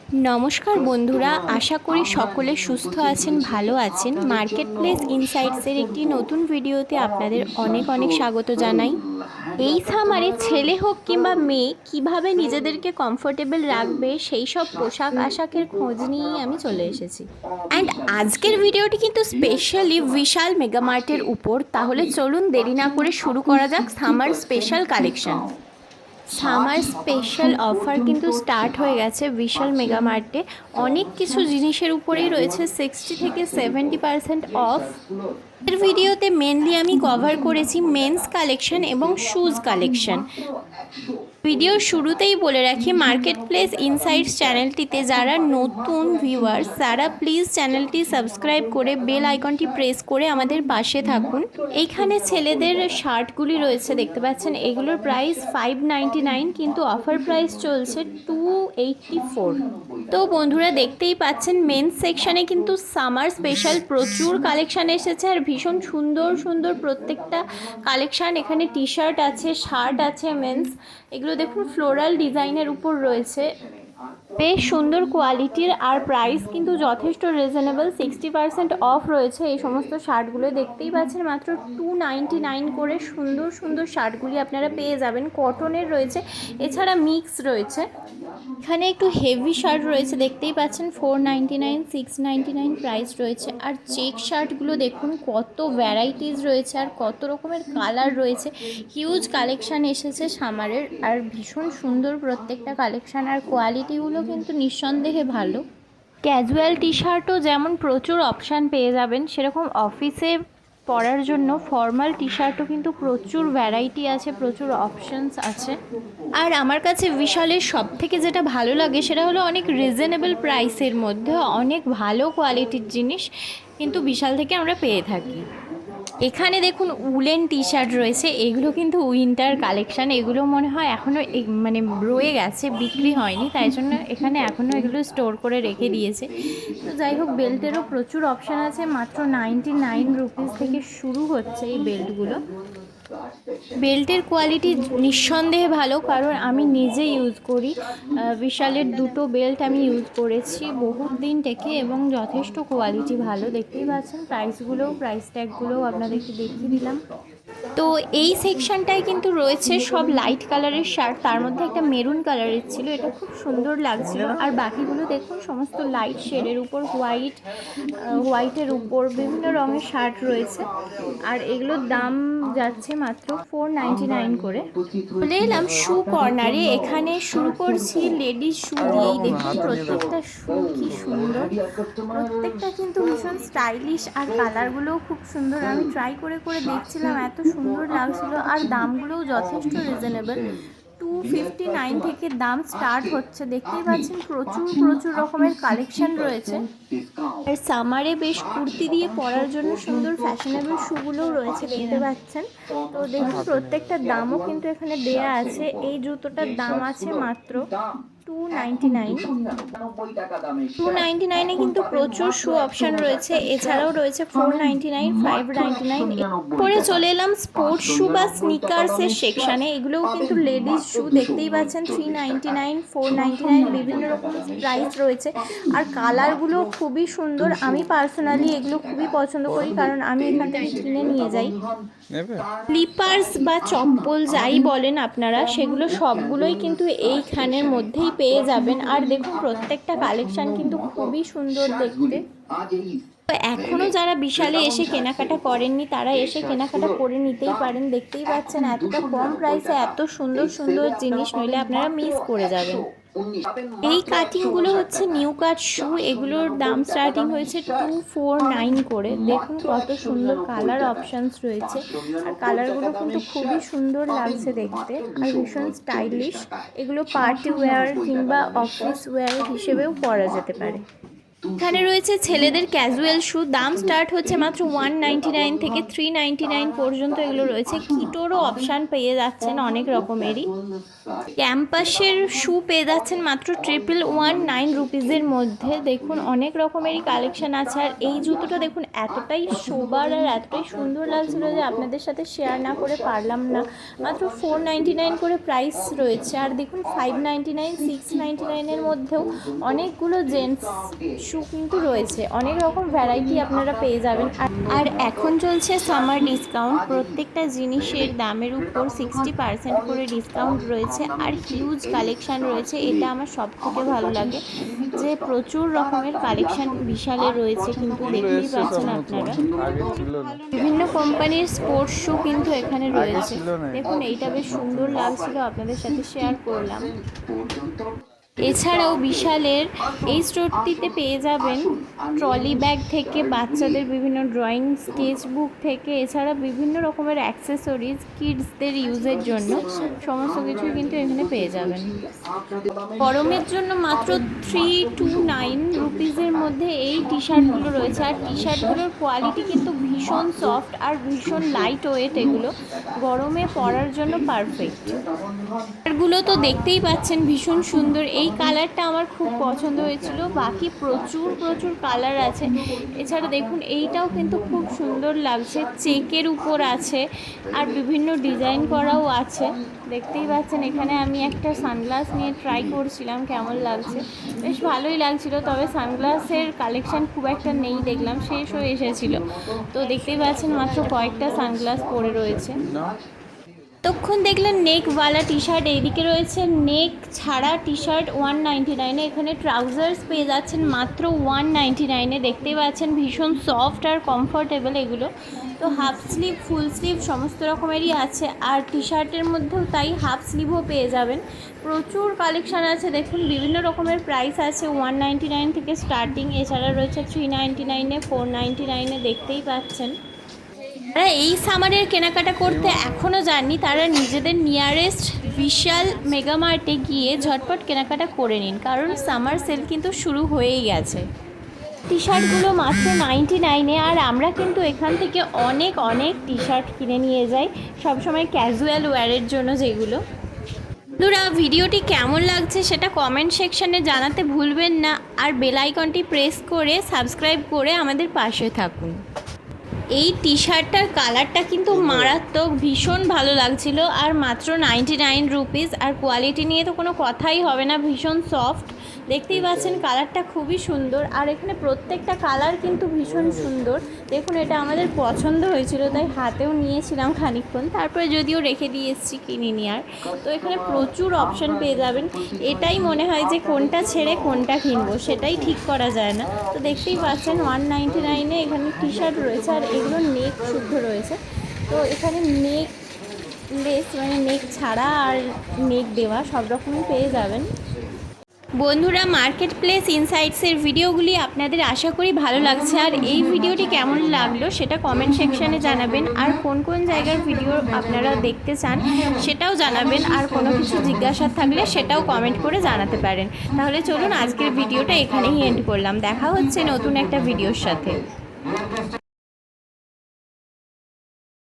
নমস্কার বন্ধুরা, আশা করি সকলে সুস্থ আছেন, ভালো আছেন। মার্কেট প্লেস ইনসাইটসের একটি নতুন ভিডিওতে আপনাদের অনেক অনেক স্বাগত জানাই। এই সামারে ছেলে হোক কিংবা মেয়ে কিভাবে নিজেদেরকে কমফোর্টেবল রাখবে সেই সব পোশাক আশাকের খোঁজ নিয়েই আমি চলে এসেছি। অ্যান্ড আজকের ভিডিওটি কিন্তু স্পেশালি বিশাল মেগামার্টের উপর। তাহলে চলুন দেরি না করে শুরু করা যাক summer special collection. Summer special offer কিন্তু স্টার্ট হয়ে গেছে বিশাল মেগামার্টে। অনেক কিছু জিনিসের উপরেই রয়েছে 60 থেকে 70% অফ। এর ভিডিওতে মেনলি আমি কভার করেছি মেন্স কালেকশন এবং শুজ কালেকশন। ভিডিওর শুরুতেই বলে রাখি, মার্কেট প্লেস ইনসাইটস চ্যানেলটিতে যারা নতুন ভিউয়ার্স তারা প্লিজ চ্যানেলটি সাবস্ক্রাইব করে বেল আইকনটি প্রেস করে আমাদের পাশে থাকুন। এইখানে ছেলেদের শার্টগুলি রয়েছে, দেখতে পাচ্ছেন এগুলোর প্রাইস 599, কিন্তু অফার প্রাইস চলছে 284। তো বন্ধুরা দেখতেই পাচ্ছেন মেন্স সেকশানে কিন্তু সামার স্পেশাল প্রচুর কালেকশান এসেছে, আর ভীষণ সুন্দর সুন্দর প্রত্যেকটা কালেকশান। এখানে টি শার্ট আছে, শার্ট আছে মেন্স। এগুলো দেখুন ফ্লোরাল ডিজাইনের উপর রয়েছে, বেশ সুন্দর কোয়ালিটির, আর প্রাইস কিন্তু যথেষ্ট রিজনেবল। 60% অফ রয়েছে এই সমস্ত শার্টগুলো। দেখতেই পাচ্ছেন মাত্র 299 করে সুন্দর সুন্দর শার্টগুলি আপনারা পেয়ে যাবেন। কটনের রয়েছে, এছাড়া মিক্স রয়েছে। এখানে একটু হেভি শার্ট রয়েছে, দেখতেই পাচ্ছেন 499, 699 প্রাইস রয়েছে। আর চেক শার্টগুলো দেখুন কত ভ্যারাইটিস রয়েছে আর কত রকমের কালার রয়েছে। হিউজ কালেকশান এসেছে সামারের, আর ভীষণ সুন্দর প্রত্যেকটা কালেকশান, আর কোয়ালিটিগুলো কিন্তু নিঃসন্দেহে ভালো। ক্যাজুয়াল টি শার্টও যেমন প্রচুর অপশান পেয়ে যাবেন, সেরকম অফিসে পরার জন্য ফর্মাল টি শার্টও কিন্তু প্রচুর ভ্যারাইটি আছে, প্রচুর অপশানস আছে। আর আমার কাছে বিশালের সব থেকে যেটা ভালো লাগে সেটা হলো অনেক রিজনেবল প্রাইসের মধ্যে অনেক ভালো কোয়ালিটির জিনিস কিন্তু বিশাল থেকে আমরা পেয়ে থাকি। এখানে দেখুন উলেন টি শার্ট রয়েছে, এগুলো কিন্তু উইন্টার কালেকশান। এগুলো মনে হয় এখনও মানে রয়ে গেছে, বিক্রি হয়নি, তাই জন্য এখানে এখনও এগুলো স্টোর করে রেখে দিয়েছে। তো যাই হোক, বেল্টেরও প্রচুর অপশান আছে, মাত্র 99 রুপিস থেকে শুরু হচ্ছে এই বেল্টগুলো। বেল্টের কোয়ালিটি নিঃসন্দেহে ভালো, কারণ আমি নিজে ইউজ করি। বিশালের দুটো বেল্ট আমি ইউজ করেছি বহুত দিন থেকে, এবং যথেষ্ট কোয়ালিটি ভালো। দেখতেই পাচ্ছেন প্রাইস ট্যাগগুলোও আপনাদেরকে দেখিয়ে দিলাম। তো এই সেকশনটায় কিন্তু রয়েছে সব লাইট কালারের শার্ট, তার মধ্যে একটা মেরুন কালারের ছিল, এটা খুব সুন্দর লাগছিল। আর বাকিগুলো দেখুন সমস্ত লাইট শেডের উপর, হোয়াইটের উপর বিভিন্ন রঙের শার্ট রয়েছে। আর এগুলোর দাম যাচ্ছে মাত্র 499 করে। চলে এলাম শু কর্নারে। এখানে শুরু করছি লেডিস শু দিয়েই। দেখুন প্রত্যেকটা শু কি সুন্দর, প্রত্যেকটা কিন্তু ভীষণ স্টাইলিশ, আর কালারগুলোও খুব সুন্দর। আমি ট্রাই করে করে দেখছিলাম, এত সুন্দর লাগছিল, আর দামগুলোও যথেষ্ট রিজনেবল। 259 থেকে দাম স্টার্ট হচ্ছে। দেখতেই পাচ্ছেন প্রচুর রকমের কালেকশন রয়েছে। আর সামারে বেশ কুর্তি দিয়ে পরার জন্য সুন্দর ফ্যাশনেবল শুগুলোও রয়েছে, দেখতে পাচ্ছেন। তো দেখুন প্রত্যেকটা দামও কিন্তু এখানে দেয়া আছে। এই জুতোটার দাম আছে মাত্র 299 কিন্তু প্রচুর শু অপশান রয়েছে। এছাড়াও রয়েছে 499, 599 করে। চলে এলাম স্পোর্টস শু বা স্নিকার্সের সেকশানে। এগুলোও কিন্তু লেডিস শু, দেখতেই পাচ্ছেন 399, 499 বিভিন্ন রকমের প্রাইস রয়েছে। আর কালারগুলো খুবই সুন্দর। আমি পার্সোনালি এগুলো খুবই পছন্দ করি, কারণ আমি এখান থেকে কিনে নিয়ে যাই। স্লিপার্স বা চপ্পল যাই বলেন আপনারা, সেগুলো সবগুলোই কিন্তু এইখানের মধ্যেই পেয়ে যাবেন। আর দেখুন প্রত্যেকটা কালেকশান কিন্তু খুবই সুন্দর দেখতে। তো এখনও যারা বিশালে এসে কেনাকাটা করেননি তারা এসে কেনাকাটা করে নিতেই পারেন। দেখতেই পাচ্ছেন এতটা কম প্রাইসে এত সুন্দর সুন্দর জিনিস, নইলে আপনারা মিস করে যাবেন। এই কাটিংগুলো হচ্ছে নিউ কাট শু, এগুলোর দাম স্টার্টিং হয়েছে 249 করে। দেখুন কত সুন্দর কালার অপশানস রয়েছে, আর কালারগুলো কিন্তু খুবই সুন্দর লাগছে দেখতে, আর ভীষণ স্টাইলিশ। এগুলো পার্টি ওয়্যার কিংবা অফিস ওয়্যার হিসেবেও পরা যেতে পারে। এখানে রয়েছে ছেলেদের ক্যাজুয়াল শু, দাম স্টার্ট হচ্ছে মাত্র 199 থেকে 399 পর্যন্ত এগুলো রয়েছে। কিটোরও অপশান পেয়ে যাচ্ছেন অনেক রকমেরই। ক্যাম্পাসের শু পেয়ে যাচ্ছেন মাত্র 1119 রুপিসের মধ্যে। দেখুন অনেক রকমেরই কালেকশন আছে। আর এই জুতোটা দেখুন এতটাই সোবার আর এতটাই সুন্দর লাগছিল যে আপনাদের সাথে শেয়ার না করে পারলাম না। মাত্র 499 করে প্রাইস রয়েছে। আর দেখুন 599, 699-এর মধ্যেও অনেকগুলো জেন্টস শু কিন্তু রয়েছে। অনেক রকম ভ্যারাইটি আপনারা পেয়ে যাবেন। আর এখন চলছে সামার ডিসকাউন্ট, প্রত্যেকটা জিনিসের দামের উপর 60% করে ডিসকাউন্ট রয়েছে। আর হিউজ কালেকশান রয়েছে, এটা আমার সব থেকে ভালো লাগে যে প্রচুর রকমের কালেকশান বিশালে রয়েছে, কিন্তু দেখতেই পাচ্ছেন আপনারা বিভিন্ন কোম্পানির স্পোর্টস শু কিন্তু এখানে রয়েছে। দেখুন এইটা বেশ সুন্দর লাগছিল, আপনাদের সাথে শেয়ার করলাম। এছাড়াও বিশালের এই স্টোরটিতে পেয়ে যাবেন ট্রলি ব্যাগ থেকে বাচ্চাদের বিভিন্ন ড্রয়িং স্কেচ বুক থেকে, এছাড়া বিভিন্ন রকমের অ্যাক্সেসরিজ কিডসদের ইউজের জন্য সমস্ত কিছুই কিন্তু এখানে পেয়ে যাবেন। গরমের জন্য মাত্র 329 রুপিসের মধ্যে এই টি শার্টগুলো রয়েছে। আর টি শার্টগুলোর কোয়ালিটি কিন্তু ভীষণ সফট আর ভীষণ লাইট ওয়েট, এগুলো গরমে পরার জন্য পারফেক্ট। এগুলো তো দেখতেই পাচ্ছেন ভীষণ সুন্দর, এই কালারটা আমার খুব পছন্দ হয়েছিল। বাকি প্রচুর কালার আছে। এছাড়া দেখুন এইটাও কিন্তু খুব সুন্দর লাগছে, চেকের উপর আছে আর বিভিন্ন ডিজাইন করাও আছে। দেখতেই পাচ্ছেন এখানে আমি একটা সানগ্লাস নিয়ে ট্রাই করছিলাম কেমন লাগছে, বেশ ভালোই লাগছিল। তবে সানগ্লাসের কালেকশান খুব একটা নেই, দেখলাম শেষ হয়ে এসেছিল। তো দেখতেই পাচ্ছেন মাত্র কয়েকটা সানগ্লাস পরে রয়েছে। তখন দেখলেন নেকওয়ালা টি শার্ট, এইদিকে রয়েছে নেক ছাড়া টি শার্ট 199-এ। এখানে ট্রাউজার্স পেয়ে যাচ্ছেন মাত্র 199-এ। দেখতেই পাচ্ছেন ভীষণ সফট আর কমফোর্টেবল এগুলো। তো হাফ স্লিভ, ফুল স্লিভ সমস্ত রকমেরই আছে। আর টি শার্টের মধ্যেও তাই, হাফ স্লিভও পেয়ে যাবেন। প্রচুর কালেকশান আছে, দেখুন বিভিন্ন রকমের প্রাইস আছে 199 থেকে স্টার্টিং। এছাড়া রয়েছে 399-এ, 499-এ, দেখতেই পাচ্ছেন। যারা এই সামারের কেনাকাটা করতে এখনও যাননি তারা নিজেদের নিয়ারেস্ট বিশাল মেগামার্টে গিয়ে ঝটপট কেনাকাটা করে নিন, কারণ সামার সেল কিন্তু শুরু হয়েই গেছে। টি শার্টগুলো মাত্র 99-এ। আর আমরা কিন্তু এখান থেকে অনেক টি শার্ট কিনে নিয়ে যাই সবসময় ক্যাজুয়াল ওয়্যারের জন্য যেগুলো। বন্ধুরা ভিডিওটি কেমন লাগছে সেটা কমেন্ট সেকশানে জানাতে ভুলবেন না। আর বেল আইকনটি প্রেস করে সাবস্ক্রাইব করে আমাদের পাশে থাকুন। এই টি শার্টটার কালারটা কিন্তু মারাত্মক, ভীষণ ভালো লাগছিল। আর মাত্র 99 রুপিস। আর কোয়ালিটি নিয়ে তো কোনো কথাই হবে না, ভীষণ সফট। দেখতেই পাচ্ছেন কালারটা খুবই সুন্দর। আর এখানে প্রত্যেকটা কালার কিন্তু ভীষণ সুন্দর। দেখুন এটা আমাদের পছন্দ হয়েছিল তাই হাতেও নিয়েছিলাম খানিকক্ষণ, তারপরে যদিও রেখে দিয়ে এসেছি কিনিনি আর। তো এখানে প্রচুর অপশান পেয়ে যাবেন, এটাই মনে হয় যে কোনটা ছেড়ে কোনটা কিনবো সেটাই ঠিক করা যায় না। তো দেখতেই পাচ্ছেন 199-এ এখানে টি শার্ট রয়েছে। আর এগুলো নেক শুদ্ধ রয়েছে। তো এখানে নেক লেস মানে নেক ছাড়া আর নেক দেওয়া সব রকমই পেয়ে যাবেন। বন্ধুরা মার্কেট প্লেস ইনসাইটসের ভিডিওগুলি আপনাদের আশা করি ভালো লাগছে। আর এই ভিডিওটি কেমন লাগলো সেটা কমেন্ট সেকশানে জানাবেন। আর কোন জায়গার ভিডিও আপনারা দেখতে চান সেটাও জানাবেন। আর কোনো কিছু জিজ্ঞাসা থাকলে সেটাও কমেন্ট করে জানাতে পারেন। তাহলে চলুন আজকের ভিডিওটা এখানেই এন্ড করলাম, দেখা হচ্ছে নতুন একটা ভিডিওর সাথে।